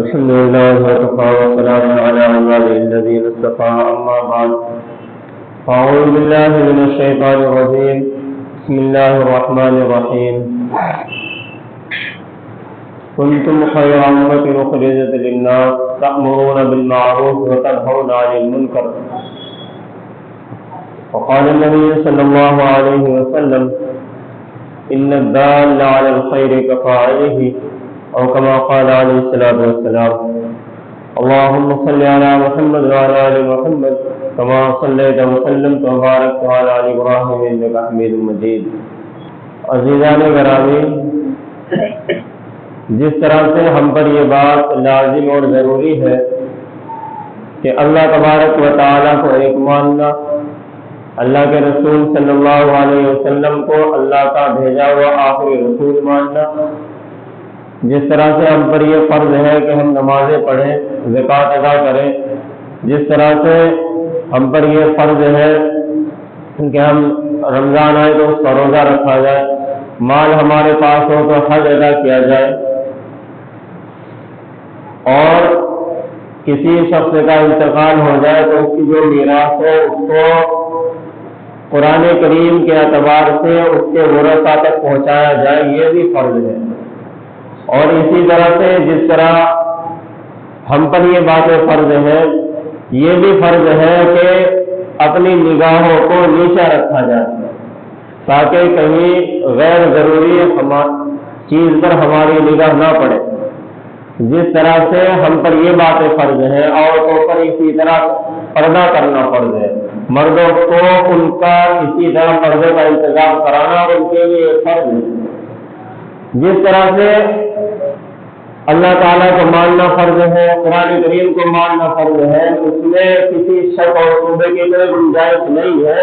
الحمد لله وكفى والسلام على عباده الذين اصطفى أما بعد أعوذ بالله من الشيطان الرجيم بسم الله الرحمن الرحيم كنتم خير أمة أخرجت للناس تأمرون بالمعروف وتنهون عن المنكر وقال النبي صلى الله عليه وسلم إن الدال على الخير كفاعله أو كما قال عليه الصلاة والسلام اللهم صل على محمد وعلى آل محمد كما صليت وسلمت وباركت على آل إبراهيم إنك حميد مجيد. عزیزان گرامی، جس طرح سے ہم پر یہ بات لازم اور ضروری ہے کہ اللہ تبارک و تعالیٰ کو ایک ماننا، اللہ کے رسول صلی اللہ علیہ وسلم کو اللہ کا بھیجا ہوا آخری رسول ماننا، جس طرح سے ہم پر یہ فرض ہے کہ ہم نمازیں پڑھیں، زکوٰۃ ادا کریں، جس طرح سے ہم پر یہ فرض ہے کہ ہم رمضان آئے تو اس کا روزہ رکھا جائے، مال ہمارے پاس ہو تو حج ادا کیا جائے، اور کسی شخص کا انتقال ہو جائے تو اس کی جو میراث ہو اس کو قرآن کریم کے اعتبار سے اس کے ورثاء تک پہنچایا جائے، یہ بھی فرض ہے. اور اسی طرح سے جس طرح ہم پر یہ باتیں فرض ہے، یہ بھی فرض ہے کہ اپنی نگاہوں کو نیچا رکھا جائے تاکہ کہیں غیر ضروری چیز پر ہماری نگاہ نہ پڑے. جس طرح سے ہم پر یہ باتیں فرض ہیں، عورتوں پر اسی طرح پردہ کرنا فرض ہے، مردوں کو ان کا اسی طرح پردے کا انتظام کرانا ان کے لیے فرض ہے. جس طرح سے اللہ تعالیٰ کو ماننا فرض ہے، قرآن کریم کو ماننا فرض ہے، اس میں کسی شک اور شبہے کی کوئی گنجائش نہیں ہے.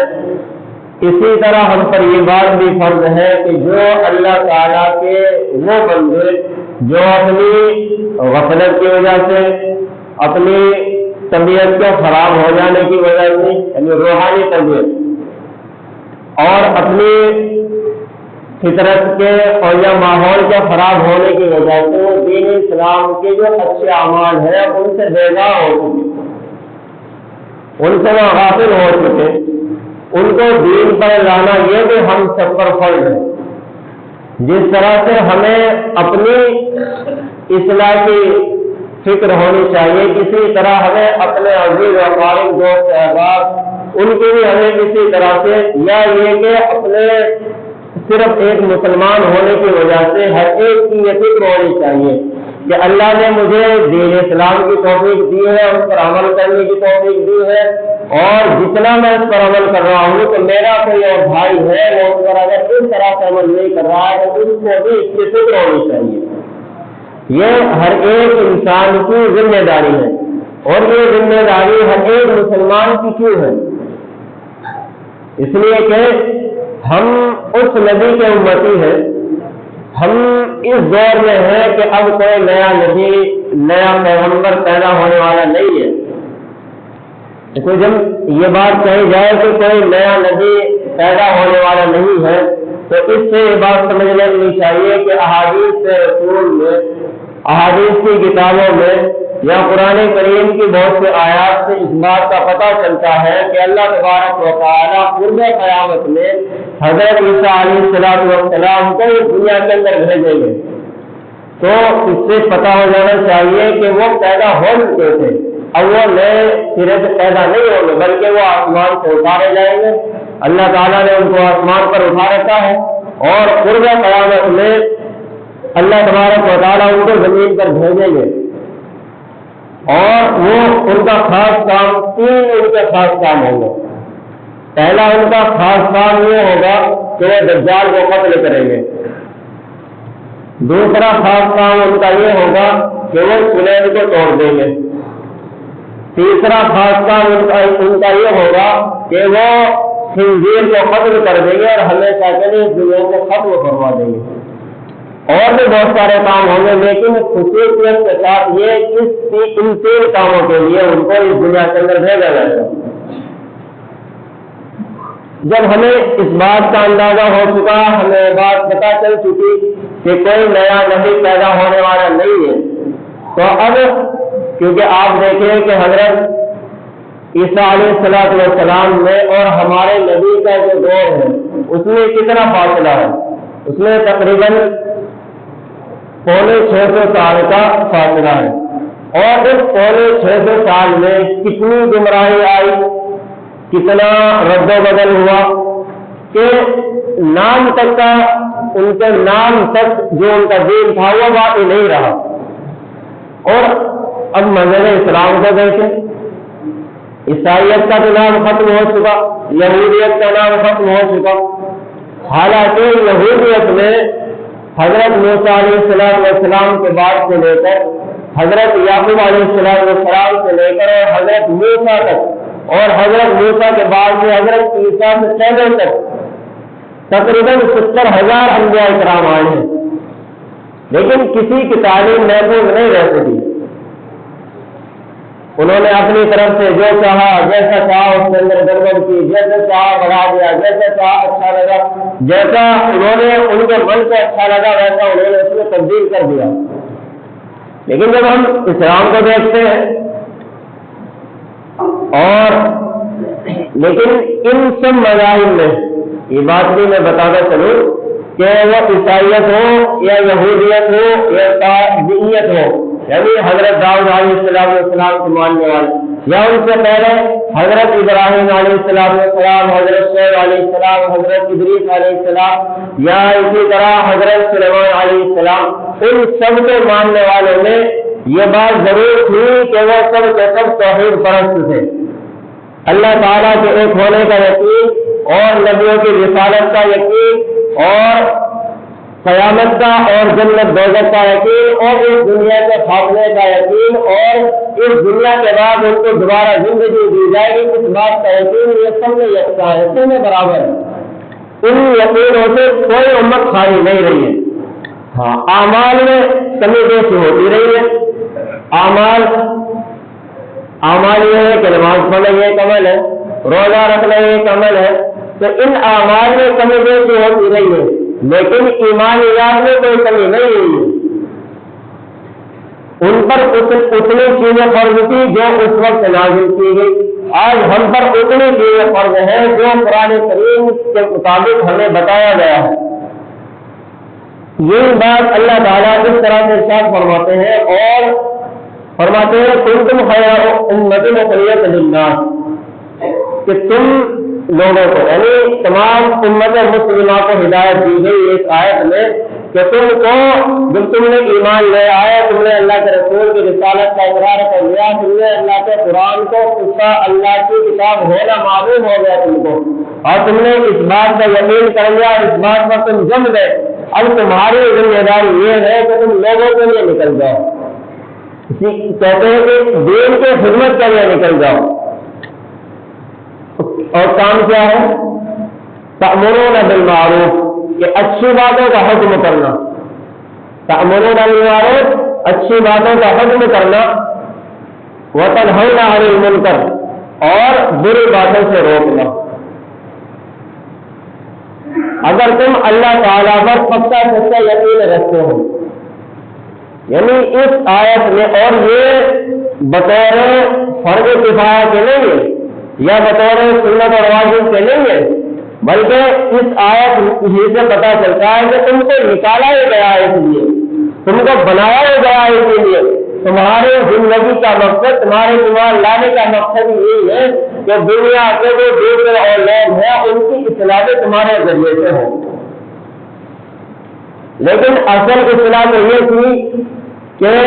اسی طرح ہم پر یہ بات بھی فرض ہے کہ جو اللہ تعالیٰ کے وہ بندے جو اپنی غفلت کی وجہ سے، اپنی طبیعت کے خراب ہو جانے کی وجہ سے، یعنی روحانی طبیعت، اور اپنی فطرت کے اور یا ماحول کے خراب ہونے کی وجہ سے وہ دین اسلام کے جو اچھے اعمال ہیں ان سے بیگاہ ہو چکے، ان سے وہ غافل ہو چکے، ان کو دین پر لانا یہ بھی ہم سب پر فرض ہے. جس طرح سے ہمیں اپنی اصلاح کی فکر ہونی چاہیے، کسی طرح ہمیں اپنے عزیز و قارب دوست احباب ان کی بھی ہمیں کسی طرح سے، یا یہ کہ اپنے صرف ایک مسلمان ہونے کی وجہ سے ہر ایک کی یہ فکر ہونی چاہیے کہ اللہ نے مجھے دین اسلام کی توفیق دی ہے، اس پر عمل کرنے کی توفیق دی ہے، اور جتنا میں اس پر عمل کر رہا ہوں تو میرا کوئی اور بھائی ہے وہ اس پر اگر اس طرح سے عمل نہیں کر رہا ہے تو اس کو بھی اس کی فکر ہونی چاہیے. یہ ہر ایک انسان کی ذمہ داری ہے، اور یہ ذمہ داری ہر ایک مسلمان کی کیوں ہے؟ اس لیے کہ ہم اس نبی کے امتی ہیں، ہم اس دور میں ہیں کہ اب کوئی نیا نبی، نیا پیغمبر پیدا ہونے والا نہیں ہے. تو جب یہ بات کہی جائے کہ کوئی نیا نبی پیدا ہونے والا نہیں ہے تو اس سے یہ بات سمجھ لینی چاہیے کہ احادیث رسول میں، احادیث کی کتابوں میں یا قرآن کریم کی بہت سے آیات سے اس بات کا پتہ چلتا ہے کہ اللہ تبارک و تعالیٰ قرب قیامت میں حضرت عیسیٰ علیہ السلام کو اس دنیا کے اندر بھیجیں گے. تو اس سے پتہ ہو جانا چاہیے کہ وہ پیدا ہو چکے تھے، اب وہ نئے سرے سے پیدا نہیں ہوں گے بلکہ وہ آسمان سے اتارے جائیں گے. اللہ تعالیٰ نے ان کو آسمان پر اٹھا رکھا ہے، اور قرب قیامت میں اللہ تبارک و تعالیٰ ان کو زمین پر بھیجیں گے. اور وہ ان کا خاص کام، تین ان کے خاص کام ہوں گے. پہلا ان کا خاص کام یہ ہوگا کہ وہ دجال کو قتل کریں گے. دوسرا خاص کام ان کا یہ ہوگا کہ وہ سلیب کو توڑ دیں گے. تیسرا خاص کام ان کا یہ ہوگا کہ وہ خنزیر کو قتل کر دیں گے اور ہمیشہ کے لیے اس دنیا کو ختم کروا دیں گے. اور بھی بہت سارے کام ہوں گے، لیکن خصوصیت کے ساتھ یہ ان تین کاموں کے لیے ان کو اس دنیا کے اندر بھیجا جائے گا. جب ہمیں اس بات کا اندازہ ہو چکا، ہمیں بات پتہ چل چکی کہ کوئی نیا نبی پیدا ہونے والا نہیں ہے، تو اب کیونکہ آپ دیکھیں کہ حضرت عیسیٰ علیہ السلام میں اور ہمارے نبی کا جو دور ہے اس میں کتنا فاصلہ ہے، اس میں تقریباً 650 سال کا فاصلہ ہے، اور اس 650 سال میں کتنی گمراہی آئی، کتنا رد و بدل ہوا کہ نام تک کا ان کے نام تک جو ان کا دین تھا وہ باقی نہیں رہا۔ اور اب مذہب اسلام کو دیکھیں، عیسائیت کا تو نام ختم ہو چکا، یہودیت کا نام ختم ہو چکا، حالانکہ یہودیت میں حضرت موسیٰ علیہ السلام کے بعد سے لے کر حضرت یعقوب علیہ السلام سے لے کر اور حضرت موسیٰ تک، اور حضرت موسیٰ کے بعد سے حضرت عیسیٰ سے پہلے تک تقریباً 70,000 انبیاء کرام آئے ہیں، لیکن کسی کی تعلیم محفوظ نہیں رہ سکی۔ انہوں نے اپنی طرف سے جو چاہا، جیسا چاہا اس کے اندر گڑبڑ کی، جیسا چاہا بڑھا دیا، جیسا چاہا اچھا لگا، جیسا انہوں نے ان کے من کو اچھا لگا ویسا انہوں نے اس میں تبدیل کر دیا۔ لیکن جب ہم اسلام کو دیکھتے ہیں اور لیکن ان سب مذاہب میں یہ بات بھی میں بتانا چلوں کہ وہ عیسائیت ہو یا یہودیت ہو یا تابعیت ہو، یعنی حضرت داؤد علیہ السلام کو ماننے والے، یا ان سے پہلے حضرت ابراہیم علیہ السلام، حضرت شعیب علیہ السلام، حضرت ادریس علیہ السلام، یا اسی طرح حضرت سلیمان علیہ السلام، ان سب کے ماننے والوں میں یہ بات ضرور تھی کہ وہ سب کے سب توحید پرست تھے، اللہ تعالیٰ کے ایک ہونے کا یقین اور نبیوں کی رسالت کا یقین اور قیامت کا اور جنت دوزخ کا یقین اور اس دنیا کے خاتمے کا یقین اور اس دنیا کے بعد ان کو دوبارہ زندگی دی جائے گی اس بات کا یقین، یہ سب میں یکساں ہے، سب میں برابر ہے۔ ان یقینوں سے کوئی امت خالی نہیں رہی ہے۔ ہاں، اعمال میں کمی بیشی ہوتی رہی ہے، اعمال یہ ہے کہ نماز پڑھنا یہ ایک عمل ہے، روزہ رکھنا یہ ایک عمل ہے، تو ان اعمال میں کمی بیشی ہوتی رہی ہے، لیکن ایمانیات میں کوئی کمی نہیں ہوئی ہے۔ ان پر اتنی چیزیں فرض تھی جو اس وقت نازل کی گئی، آج ہم پر اتنی چیزیں فرض ہیں جو قرآن کریم کے مطابق ہمیں بتایا گیا ہے۔ یہ بات اللہ تعالیٰ اس طرح سے ارشاد فرماتے ہیں اور فرماتے ہیں کنتم خیر امۃ اخرجت للناس، کہ تم لوگوں کو یعنی تمام امت مسلمہ کو ہدایت دی گئی اس آیت میں کہ تم کو جب تم نے ایمان لے آیا، تم نے اللہ کے رسول کی رسالت کا اقرار کر لیا، تم نے اللہ کے قرآن کو اس کا اللہ کی کتاب ہونا معلوم ہو گیا تم کو، اور تم نے اس بات کا یقین کر لیا، اس بات پر تم جم گئے، اب تمہاری ذمہ داری یہ ہے کہ تم لوگوں کے لیے نکل جاؤ، کہتے ہیں کہ دین کے خدمت کے لیے نکل جاؤ، اور کام کیا ہے؟ تأمرون بالمعروف، کہ اچھی باتوں کا حکم کرنا، تأمرون بالمعروف اچھی باتوں کا حکم کرنا، وتنہون عن المنکر اور بری باتوں سے روکنا۔ اگر تم اللہ تعالیٰ پر پکا سچا یقین رکھتے ہو، یعنی اس آیت میں، اور یہ بطور فرض کفایہ کے نہیں ہے یا بطور سنت اور واجب کے نہیں ہے، بلکہ اس آیت ہی سے پتہ چلتا ہے کہ تم کو نکالا ہی گیا ہے اس لیے، تم کو بنایا ہی گیا ہے اس لیے، تمہارے زندگی کا مقصد، تمہارے ایمان لانے کا مقصد یہی ہے کہ دنیا کے جو دوسرے اور لوگ ہیں ان کی اصلاح تمہارے ذریعے سے ہو۔ لیکن اصل اصلاح تو یہ تھی کہ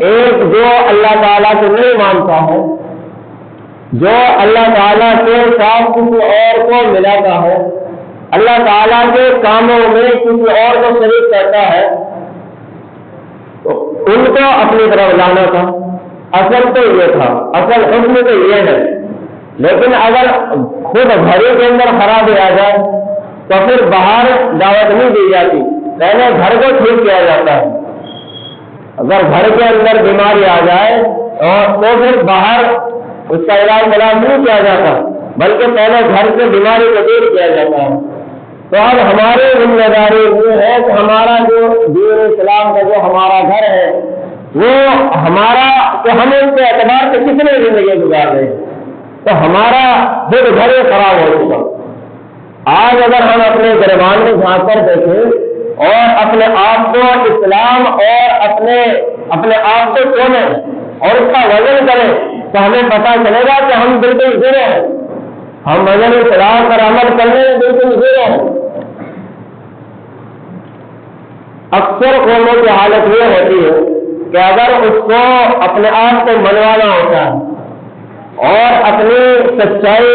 ایک جو اللہ تعالیٰ کو نہیں مانتا ہے، جو اللہ تعالیٰ کے ساتھ کسی اور کو ملاتا ہے، اللہ تعالیٰ کے کاموں میں کسی اور کو شریک کرتا ہے، تو ان کو اپنی طرف لانا تھا۔ اصل تو یہ تھا، اصل حکم تو یہ ہے، لیکن اگر خود گھر کے اندر خرابی آ جائے تو پھر باہر دعوت نہیں دی جاتی، پہلے گھر کو ٹھیک کیا جاتا ہے۔ اگر گھر کے اندر بیماری آ جائے اور تو پھر باہر اس کا علاج نہیں کیا جاتا، بلکہ پہلے گھر سے بیماری کو دور کیا جاتا ہے۔ تو اب ہماری ذمہ داری یہ ہے کہ ہمارا جو دین اسلام کا جو ہمارا گھر ہے، وہ ہمارا کہ ہم اس کے اعتبار سے کتنے زندگی گزار رہے ہیں، تو ہمارا خود گھر خراب ہو چکا۔ آج اگر ہم اپنے گریبان میں جھانک کر دیکھیں اور اپنے آپ کو اسلام اور اپنے آپ کو تولیں اور اس کا وزن کریں تو ہمیں پتہ چلے گا کہ ہم بالکل زیرو ہیں، ہم وزن اسلام پر عمل کرنے میں بالکل زیرو ہیں۔ اکثر قوموں کی حالت یہ ہوتی ہے کہ اگر اس کو اپنے آپ کو منوانا ہوتا ہے اور اپنی سچائی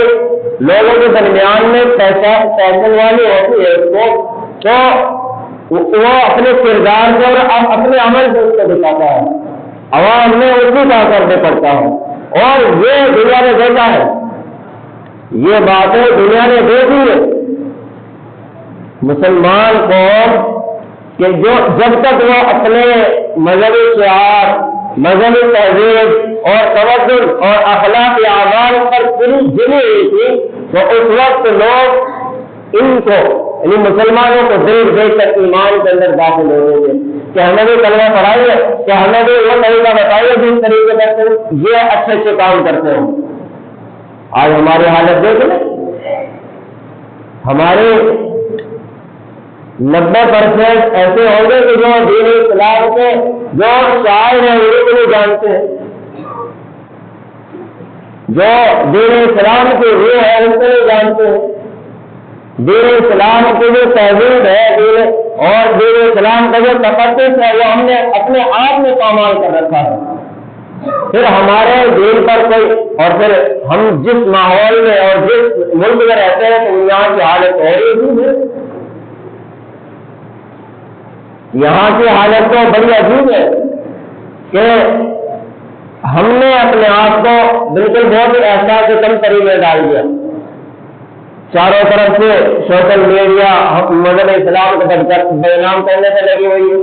لوگوں کے درمیان میں فیصل والی ہوتی ہے اس کو، تو وہ اپنے کردار سے اور اپنے عمل سے اس کو دکھاتا ہے، عوام میں اسی کا کرنے پڑتا ہے۔ اور یہ دنیا نے دیکھا ہے، یہ باتیں دنیا نے دیکھی ہے۔ مسلمان قوم کہ جو جب تک وہ اپنے مذہبی شعار، مذہبی تہذیب اور توجہ اور اخلاقی اعمال پر پوری جمی ہوئی تھی، تو اس وقت لوگ ان کو یعنی مسلمانوں کو دیکھ دیکھ کر ایمان کے اندر داخل ہو رہے تھے کہ ہمیں بھی کلمہ پڑھائیے، کہ ہمیں بھی وہ طریقہ بتائیے جس طریقے سے یہ اچھے اچھے کام کرتے ہیں۔ آج ہماری حالت دیکھ لیں، ہمارے 90% ایسے ہوں گے کہ جو دین اسلام کے جو شاعر ہیں انہیں کو نہیں جانتے ہیں، جو دین اسلام کی روح ہے ان کو نہیں جانتے ہیں، دین اسلام کی جو تہذیب ہے اور دین اسلام کا جو تقدس ہے وہ ہم نے اپنے آپ میں پامال کر رکھا ہے۔ پھر ہمارے دین پر کوئی، اور پھر ہم جس ماحول میں اور جس ملک میں رہتے ہیں تو یہاں کی حالت ہو رہی ہے، یہاں کی حالت تو بڑی عجیب ہے کہ ہم نے اپنے آپ کو بالکل بہت ہی احساس سے کم طریقے میں ڈال دیا۔ چاروں طرف سے سوشل میڈیا مذہب اسلام کو بدنام کرنے سے لگی ہوئی ہے۔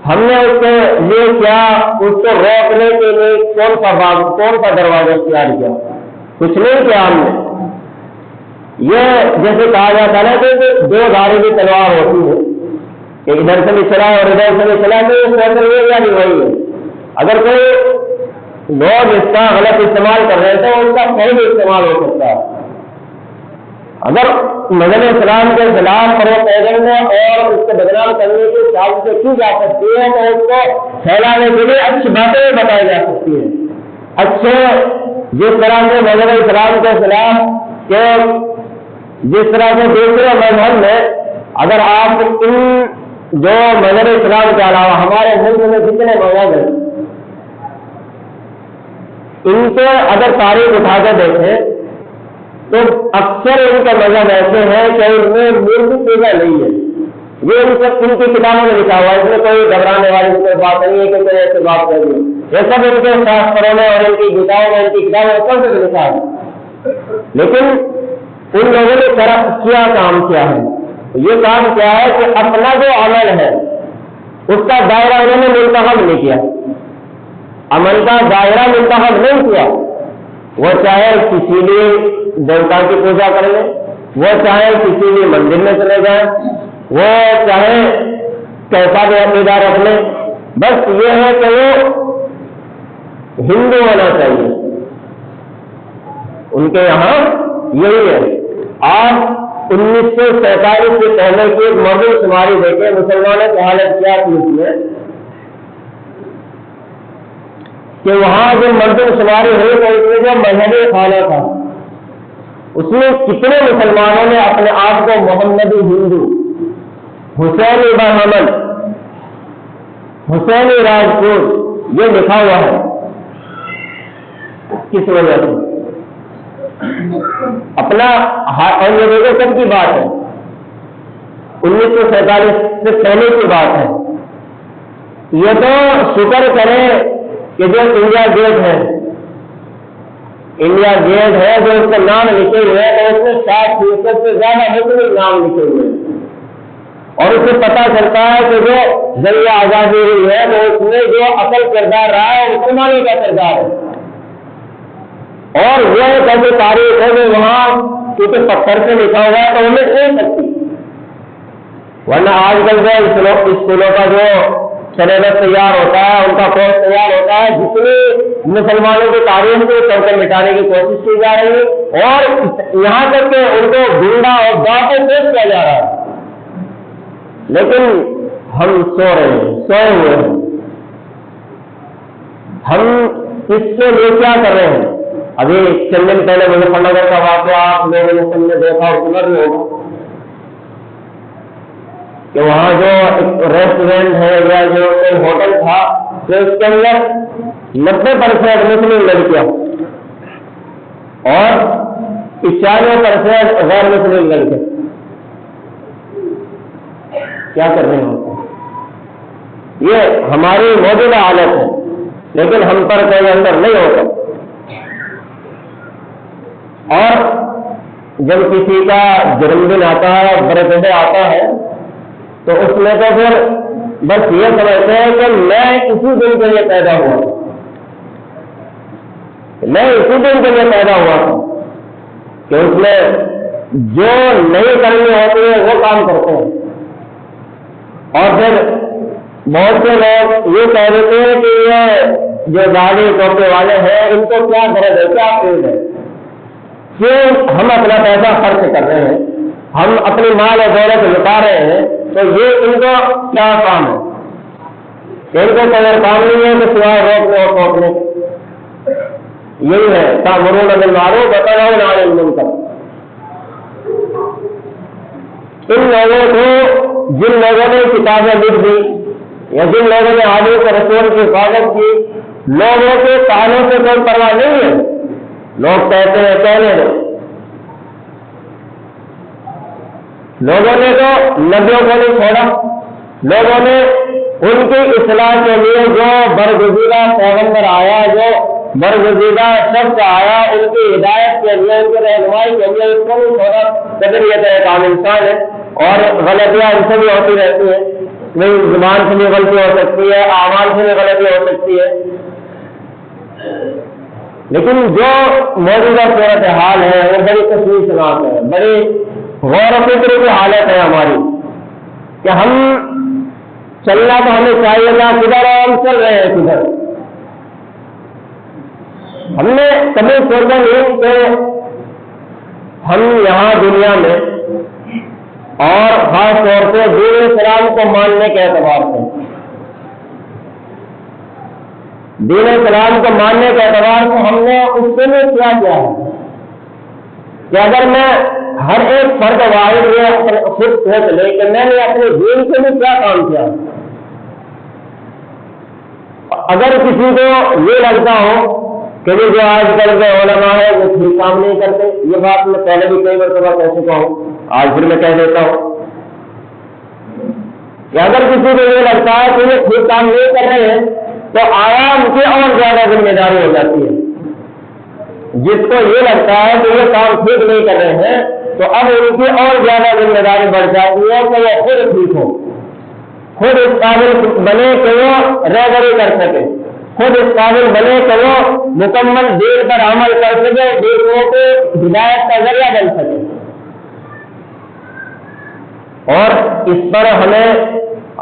ہم نے اس کے لیے کیا، اس کو روکنے کے لیے کون سا دروازہ اختیار کیا؟ کچھ نہیں کیا ہم نے۔ یہ جیسے کہا جاتا ہے کہ دو دھاری کی تلوار ہوتی ہے کہ ادھر سے بھی چلائے اور ادھر سے بھی چلائے، تو یہ سوشل میڈیا بھی وہی ہے۔ اگر کوئی لوگ اس کا غلط استعمال کر رہے ہیں تو اس کا صحیح بھی استعمال ہو سکتا ہے۔ اگر مذہب اسلام کے خلاف فروغ دینے اور اس کو بدنام کرنے کی سازشیں کی جا سکتی ہے تو اس کو پھیلانے کے لیے اچھی باتیں بتائی جا سکتی ہیں۔ اچھے جس طرح سے مذہب اسلام کے خلاف کہ جس طرح سے دوسرے مذہب میں اگر آپ ان جو مذہب اسلام کے علاوہ ہمارے ملک میں جتنے مذہب ہیں ان کو اگر تاریخ اٹھا کے دیکھیں تو اکثر ان کا مذہب ایسے ہیں کہ ان میں مورتی پوجا نہیں ہے۔ یہ ان کی کتابوں میں لکھا ہوا ہے، اس میں کوئی گھبرانے والی کوئی بات نہیں ہے کہ کوئی ایسے بات کر دی، یہ سب ان کے شاستروں میں اور ان کی گیتاؤں میں ان کی کتابوں میں سب سے لکھا ہے۔ لیکن ان لوگوں نے کیا کام کیا ہے؟ یہ کام کیا ہے کہ اپنا جو عمل ہے اس کا دائرہ انہوں نے منتخب نہیں کیا، عمل کا دائرہ منتخب نہیں کیا۔ وہ چاہے کسی بھی دیوتا کی پوجا کر لیں، وہ چاہے کسی بھی مندر میں چلے جائیں، وہ چاہے کیسا بھی عقیدہ رکھ لیں، بس یہ ہے کہ وہ ہندو ہونا چاہیے۔ ان کے یہاں یہی ہے۔ آپ 1947 سے پہلے کی ایک مردم شماری دیکھیں مسلمانوں کی حالت کیا تھی اس میں کہ وہاں جو مردم شماری ہوئی تو اس میں جو مذہبی خانہ تھا اس میں کتنے مسلمانوں نے اپنے آپ کو محمدی ہندو، حسینی برہمن، حسینی راجپوت یہ لکھا ہوا ہے، کس وجہ سے اپنا، اور یہ دیکھو سب کی بات ہے 1947 سے پہلے کی بات ہے۔ یہ تو شکر کریں کہ جو انڈیا گیٹ ہے، انڈیا گیٹ ہے جو اس کا نام لکھے ہوئے ہیں تو اس میں 60% سے زیادہ مسلم نام لکھے ہوئے ہیں، اور اس سے پتہ چلتا ہے کہ جو ذریعہ آزادی ہوئی ہے تو اس میں جو اصل کردار رہا ہے مسلمانوں کا کردار ہے۔ اور وہ ایک ایسی تاریخ ہے جو وہاں کیونکہ پتھر سے لکھا ہوا ہے تو انہیں نہیں سکتی، ورنہ آج کل جو اسکولوں کا جو سلیبس تیار ہوتا ہے، ان کا کورس تیار ہوتا ہے، جتنی مسلمانوں کی تاریخ کو سب کو مٹانے کی کوشش کی جا رہی ہے، اور یہاں تک کہ ان کو گنڈا اور گاہ کو پیش کیا جا رہا ہے، لیکن ہم سو رہے ہیں، سوئے ہوئے ہیں۔ ہم اس کے لیے کیا کر رہے ہیں؟ ابھی چند دن پہلے مظفر نگر کا واقعہ آپ لوگوں نے سب نے دیکھا اور سنا بھی ہوگا کہ وہاں جو ایک ریسٹورینٹ ہے یا جو ایک ہوٹل تھا تو اس کے اندر 90% مسلم لڑکیاں اور 95% غیر مسلم لڑکے کیا کر رہے ہیں؟ یہ ہماری موجودہ حالت ہے، لیکن ہم پر کوئی اثر نہیں ہوتا۔ اور جب کسی کا جنم دن آتا ہے، برتھ ڈے آتا ہے، تو اس میں تو پھر بس یہ سمجھتے ہیں کہ میں اسی دن کے لیے پیدا ہوا تھا، میں اسی دن کے لیے پیدا ہوا تھا، کہ اس میں جو نہیں کرنی ہوتی ہے وہ کام کرتے ہیں۔ اور پھر بہت سے لوگ یہ کہہ دیتے ہیں کہ یہ جو داڑھی ٹوپے والے ہیں ان کو کیا غرض ہے، کیا فیل ہے، کیوں ہم اپنا پیسہ خرچ کر رہے ہیں، ہم اپنی مال و دولت لٹا رہے ہیں، تو یہ ان کو کیا کام ہے؟ ان کو کوئی کام نہیں ہے کہ سوائے روکنے اور ٹوکنے۔ یہی ہے تأمرون بالمعروف وتنہون عن المنکر۔ ان لوگوں کو جن لوگوں نے کتابیں لکھ دی یا جن لوگوں نے حدیث رسول کی حفاظت کی، لوگوں کے کانوں سے کوئی پرواہ نہیں ہے۔ لوگ کہتے ہیں کہنے دو، لوگوں نے تو نبیوں کو نہیں چھوڑا، لوگوں نے ان کی اصلاح کے لیے جو برگزیدہ پیغمبر آیا، جو برگزیدہ شخص آیا، ان کی ہدایت کے لیے، ان کی رہنمائی کے لیے اس کو نہیں چھوڑا۔ قدریت ایک عام انسان ہے اور غلطیاں ان سے بھی ہوتی رہتی ہیں، میری زبان سے بھی غلطی ہو سکتی ہے، اعمال سے بھی غلطی ہو سکتی ہے، لیکن جو موجودہ صورت حال ہے وہ بڑی تشویشناک ہے، بڑی غور و فکر کی حالت ہے ہماری، کہ ہم چلنا تو ہمیں چاہیے نا کدھر، ہم چل رہے ہیں کدھر۔ ہم نے کبھی سوچا نہیں کہ ہم یہاں دنیا میں اور خاص طور سے دین اسلام کو ماننے کے اعتبار سے، دین اسلام کو ماننے کے اعتبار سے ہم نے اس کے لیے کیا کیا ہے کہ اگر میں ہر ایک فرد واحد یہ خود سوچ لے کہ میں نے اپنے دین کے لیے کیا کام کیا۔ اگر کسی کو یہ لگتا ہو کہ جو آج کل کے علماء ہے وہ ٹھیک کام نہیں کرتے، یہ بات میں پہلے بھی کئی مرتبہ کہہ چکا ہوں، آج پھر میں کہہ دیتا ہوں کہ اگر کسی کو یہ لگتا ہے کہ یہ ٹھیک کام نہیں کر رہے ہیں تو آیا ان کی اور زیادہ ذمہ داری ہو جاتی ہے۔ جس کو یہ لگتا ہے کہ یہ کام ٹھیک نہیں کر رہے ہیں تو اب ان کی اور زیادہ ذمہ داری بڑھ جاتی ہے کہ وہ خود ٹھیک ہو، خود اس قابل بنے کہ وہ رہبری کر سکے، خود اس قابل بنے کہ وہ مکمل دین پر عمل کر سکے، دوسروں کو ہدایت کا ذریعہ بن سکے۔ اور اس پر ہمیں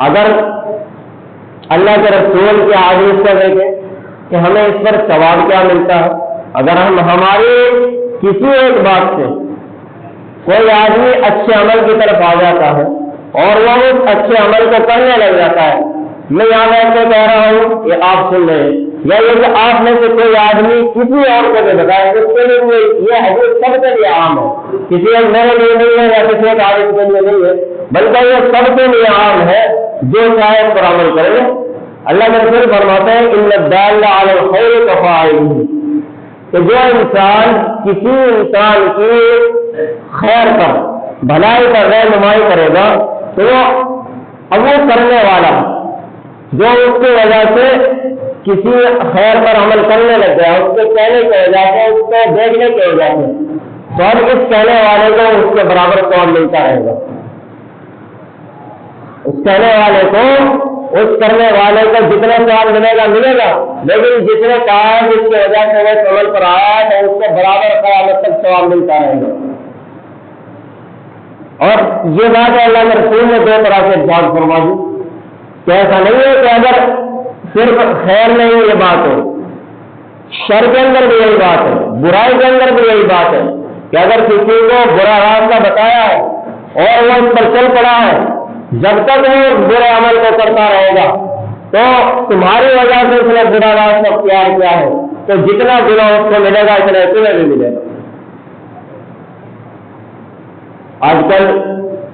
اگر اللہ کے رسول کے حدیث کو دیکھیں کہ ہمیں اس پر ثواب کیا ملتا ہے، اگر ہم ہماری کسی ایک بات سے کوئی آدمی اچھے عمل کی طرف آ جاتا ہے اور وہ اس اچھے عمل کو کرنے لگ جاتا ہے، میں یہاں بیٹھ کے کہہ رہا ہوں یہ آپ سن رہے ہیں، یا یہ کہ آپ میں سے کوئی آدمی کسی اور کو بھی بتائے اس کے لیے یہ حدیث سب کے لیے عام ہے، کسی ایک میرے لیے نہیں ہے یا کسی ایک عالم کے لیے نہیں ہے، بلکہ یہ سب کے لیے عام ہے، جو چاہے اس پر عمل کرے۔ اللہ کے رسول فرماتے ہیں ان الدال علی الخیر کفاعلہ، کہ جو انسان کسی انسان کی خیر پر، بھلائی پر رہنمائی کرے گا تو وہ کرنے والا جو اس کی وجہ سے کسی خیر پر عمل کرنے لگ گیا، اس کے کہنے کی وجہ سے، اس کو دیکھنے کی وجہ سے، تو اب اس کہنے والے کو اس کے برابر ثواب ملتا رہے گا، اس کہنے والے کو، اس کرنے والے کو جتنا ثواب ملے گا ملے گا، لیکن جتنے کہا ہے جس کی وجہ سے وہ عمل پر آیا ہے تو اس کو برابر قیامت تک ثواب ملتا رہے گا۔ اور یہ بات اللہ کے رسول نے دو طرح سے ارشاد فرما دی کہ ایسا نہیں ہے کہ اگر صرف خیر میں ہی یہ بات ہو، شر کے اندر بھی یہی بات ہے، برائی کے اندر بھی یہی بات ہے کہ اگر کسی کو برا راستہ بتایا ہے اور وہ اس پر چل پڑا ہے، جب تک وہ برے عمل کو کرتا رہے گا تو تمہاری وجہ سے اس نے برا راستہ اختیار کیا ہے، تو جتنا گناہ اس کو ملے گا اتنا تمہیں بھی ملے گا۔ آج کل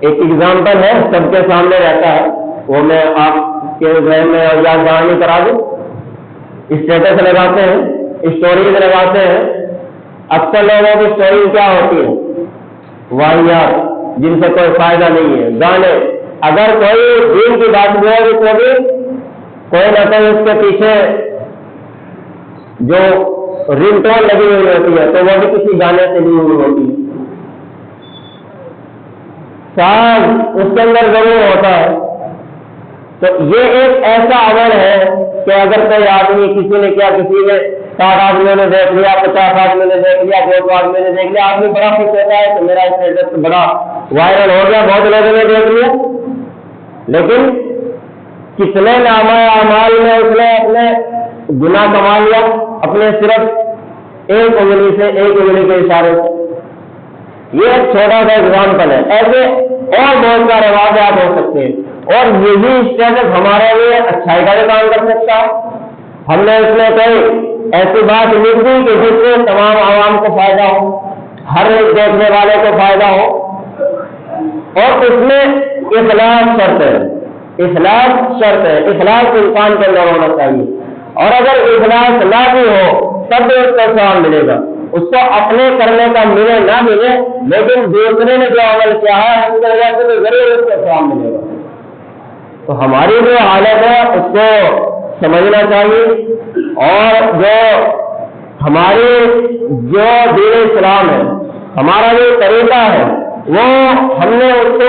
ایک ایگزامپل ہے سب کے سامنے رہتا ہے، وہ میں آپ کے ذہن میں یاد دہانی کرا دوں۔ اسٹیٹس لگاتے ہیں، اسٹوریز لگاتے ہیں، اکثر لوگوں کی اسٹوری کیا ہوتی ہے؟ واحیات جن سے کوئی فائدہ نہیں ہے، گانے، اگر کوئی دین کی بات بھی ہوگی تو بھی کوئی نہ کوئی اس کے پیچھے جو رنگ ٹون لگی ہوئی ہوتی ہے تو وہ بھی کسی گانے سے لی ہوئی ہوتی ہے، ساز اس کے اندر ضرور ہوتا ہے۔ تو یہ ایک ایسا عمل ہے کہ اگر کوئی آدمی کسی نے کیا، کسی نے 60 آدمیوں نے دیکھ لیا، 50 آدمیوں نے دیکھ لیا، 200 آدمیوں نے دیکھ لیا، آدمی بڑا خوش ہوتا ہے کہ میرا اسٹیٹس بڑا وائرل ہو گیا، بہت لوگوں نے دیکھ لیا، لیکن کتنے نامہ اعمال میں اس نے اپنے گناہ کما لیا اپنے صرف ایک انگلی سے، ایک انگلی کے اشارے سے۔ یہ ایک چھوٹا سا ایگزامپل ہے، ایسے اور بہت سارے واقعات ہو سکتے ہیں، اور یہی اسٹیٹس ہمارے لیے اچھائی کا بھی کام کر سکتا ہے۔ ہم نے اس میں کوئی ایسی بات لکھ دی کہ جس سے تمام عوام کو فائدہ ہو، ہر ایک دیکھنے والے کو فائدہ ہو، اور اس میں اخلاص شرط ہے، اخلاص شرط ہے، اخلاص انسان کے اندر ہونا چاہیے، اور اگر اخلاص نہ بھی ہو تب بھی اس کو ثواب ملے گا، اس کو اپنے کرنے کا ملے نہ ملے، لیکن دوسرے نے جو عمل کیا ہے اس کی وجہ سے تو ضرور اس کو ثواب ملے گا۔ تو ہماری جو حالت ہے اس کو سمجھنا چاہیے، اور جو ہماری جو دین اسلام ہے، ہمارا جو طریقہ ہے، وہ ہم نے اس کو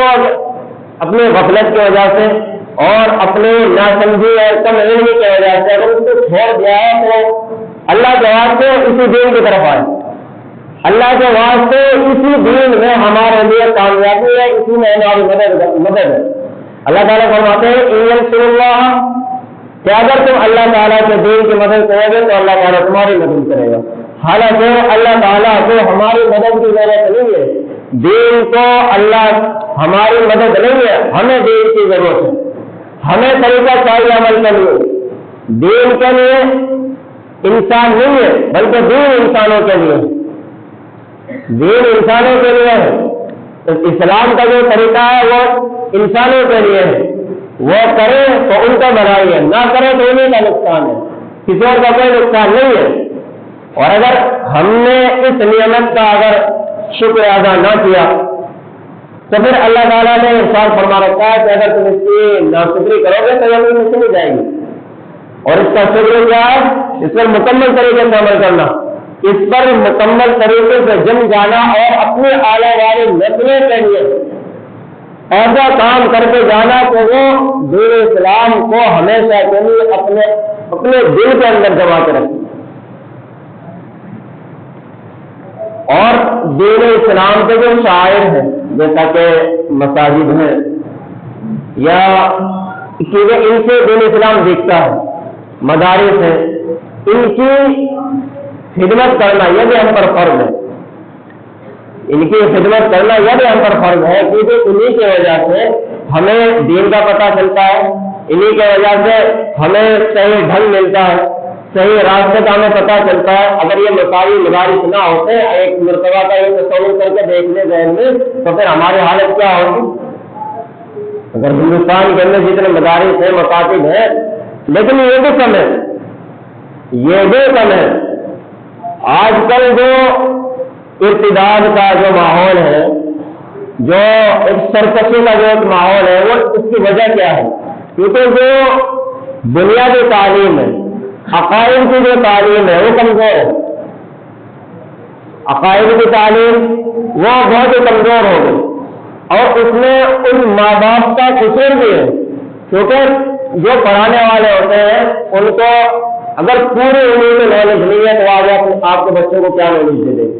اپنے غفلت کی وجہ سے اور اپنے ناسمجھی اور کم علمی کی وجہ سے اگر اس کو چھوڑ دیا ہے تو اللہ کے واسطے اسی دین کی طرف آئے، اللہ کے واسطے اسی دین میں ہمارے لیے کامیابی ہے، اسی میں ہماری مدد ہے۔ اللہ تعالیٰ فرماتے ہیں ان ینصر اللہ، کہ اگر تم اللہ تعالیٰ کے دین کی مدد کرو گے تو اللہ تعالیٰ تمہاری مدد کرے گا۔ حالانکہ اللہ تعالیٰ کو ہماری مدد کی ضرورت نہیں ہے، دین کو اللہ ہماری مدد نہیں ہے، ہمیں دین کی ضرورت ہے، ہمیں طریقہ چاہیے عمل کے لیے، دین کے لیے انسان نہیں ہے بلکہ دین انسانوں کے لیے، دین انسانوں کے لیے ہے۔ تو اسلام کا جو طریقہ ہے وہ انسانوں کے لیے ہے، وہ کرے تو ان کا بھلائی ہے، نہ کرے تو انہیں کا نقصان ہے، کسی اور کا کوئی نقصان نہیں ہے۔ اور اگر ہم نے اس نعمت کا اگر شکر ادا نہ کیا تو پھر اللہ تعالیٰ نے ارشاد فرما رکھا ہے کہ اگر تم اس کی ناشکری کرو گے تو یہ مشکل ہو جائے گی، اور اس کا شکر کیا ہے؟ اس پر مکمل طریقے سے عمل کرنا، اس پر مکمل طریقے سے جم جانا، اور اپنی آنے والی نسلوں کے لیے ایسا کام کر کے جانا کہ وہ دین اسلام کو ہمیشہ کے لیے اپنے دل کے اندر جما کے رکھے۔ اور دین اسلام کے جو شاعر ہیں جیسا کہ مساجد ہیں یا کیونکہ ان سے دین اسلام دکھتا ہے، مدارس ہیں، ان کی خدمت کرنا یہ بھی ہم پر فرض ہے، ان کی خدمت کرنا یہ بھی ہم پر فرض ہے، کیونکہ انہی کی وجہ سے ہمیں دین کا پتہ چلتا ہے، انہی کی وجہ سے ہمیں صحیح ڈھنگ ملتا ہے، صحیح راستے کا ہمیں پتہ چلتا ہے۔ اگر یہ مساوی مدارس نہ ہوتے، ایک مرتبہ کا یہ تصور کر کے دیکھ لے ذہن میں، تو پھر ہماری حالت کیا ہوگی؟ اگر ہندوستان کے اندر جتنے مدارس ہیں، مکاتب ہیں، لیکن یہ بھی کم ہے، یہ بھی کم ہے۔ آج کل جو ارتداد کا جو ماحول ہے، جو ایک سرکشی کا جو ایک ماحول ہے، وہ اس کی وجہ کیا ہے؟ کیونکہ جو بنیادی تعلیم ہے، عقائد کی جو تعلیم ہے وہ کمزور ہے، عقائد کی تعلیم وہ بہت ہی کمزور ہو گئی، اور اس میں ان ماں باپ کا قصور بھی ہے، کیونکہ جو پڑھانے والے ہوتے ہیں ان کو اگر پوری عمر میں نالج نہیں ہے تو آج آپ کے بچوں کو کیا نالج دے دیں؟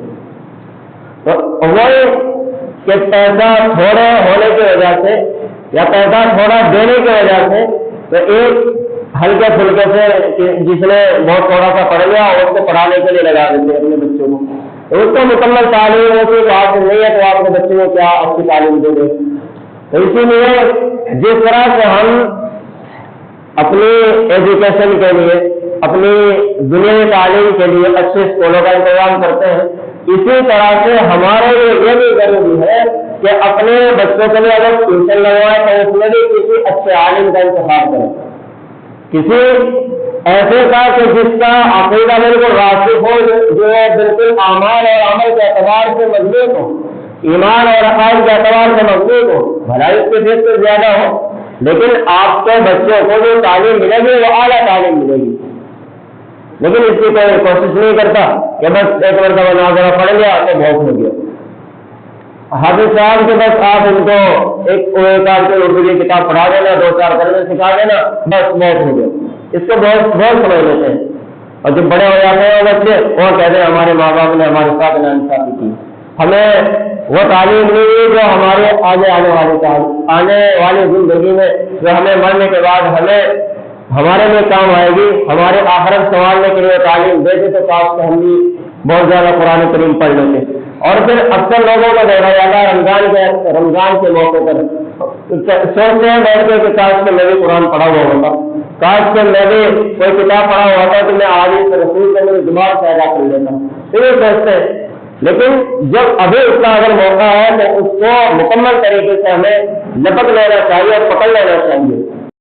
تو وہی کہ پیسہ تھوڑے ہونے کی وجہ سے یا پیسہ تھوڑا دینے کی وجہ سے تو ایک ہلکے پھلکے سے جس نے بہت تھوڑا سا پڑھ لیا اور اس کو پڑھانے کے لیے لگا دیتے ہیں اپنے بچوں کو، تو اس کو مکمل تعلیم ہوتی تو آپ نہیں ہے تو آپ کے بچوں کو کیا اچھی تعلیم دیں گے؟ تو اسی لیے جس طرح سے ہم اپنی ایجوکیشن کے لیے، اپنی دنیاوی تعلیم کے لیے اچھے اسکولوں کا انتظام کرتے ہیں، اسی طرح سے ہمارے لیے یہ بھی ضروری ہے کہ اپنے بچوں کے لیے اگر ٹیوشن لگوائے تو اس میں بھی کسی اچھے عالم کا انتخاب کریں، کسی ایسے کا کہ جس کا عقیدہ بالکل راسخ ہو، جو بالکل اعمال اور عمل کے اعتبار سے مضبوط ہو، ایمان اور عقائد کے اعتبار سے مضبوط ہو، بھلائی اس کے فیس سے زیادہ ہو، لیکن آپ کے بچوں کو جو تعلیم ملے گی وہ اعلیٰ تعلیم ملے گی۔ لیکن اس کی کوئی کوشش نہیں کرتا کہ بس ایک مرتبہ ناظرہ پڑھ لیا تو بہت ہو گیا۔ حافظ صاحب کے بس آپ ان کو ایک اردو کی کتاب پڑھا دینا، 2-4 کلمے سکھا دینا، بس بہت ہو گیا۔ اس کو بہت سمجھ لیتے ہیں، اور جب بڑے ہو جاتے ہیں بچے وہ کہتے ہیں ہمارے ماں باپ نے ہمارے ساتھ ناانصافی کی، ہمیں وہ تعلیم نہیں جو ہمارے آنے والی زندگی میں، جو ہمیں مرنے کے بعد ہمارے لیے کام آئے گی، ہمارے آخرت سنوارنے کے لیے تعلیم دیتے تو کاش کہ ہم بھی بہت زیادہ قرآن کریم پڑھ لیتے۔ اور پھر اکثر لوگوں کو دیکھا جاتا ہے رمضان کے موقع پر سوچتے ہیں بیٹھ کے کہ کاش کہ میں بھی قرآن پڑھا ہوا ہوتا، کاش کہ میں بھی کوئی کتاب پڑھا ہوا ہوتا تو میں حدیث رسول سے میرے دماغ سے ادا کر لیتا، تو یہ سوچتے ہیں۔ لیکن جب ابھی اس کا اگر موقع ہے تو اس کو مکمل طریقے سے ہمیں لپک لینا چاہیے اور پکڑ لینا چاہیے۔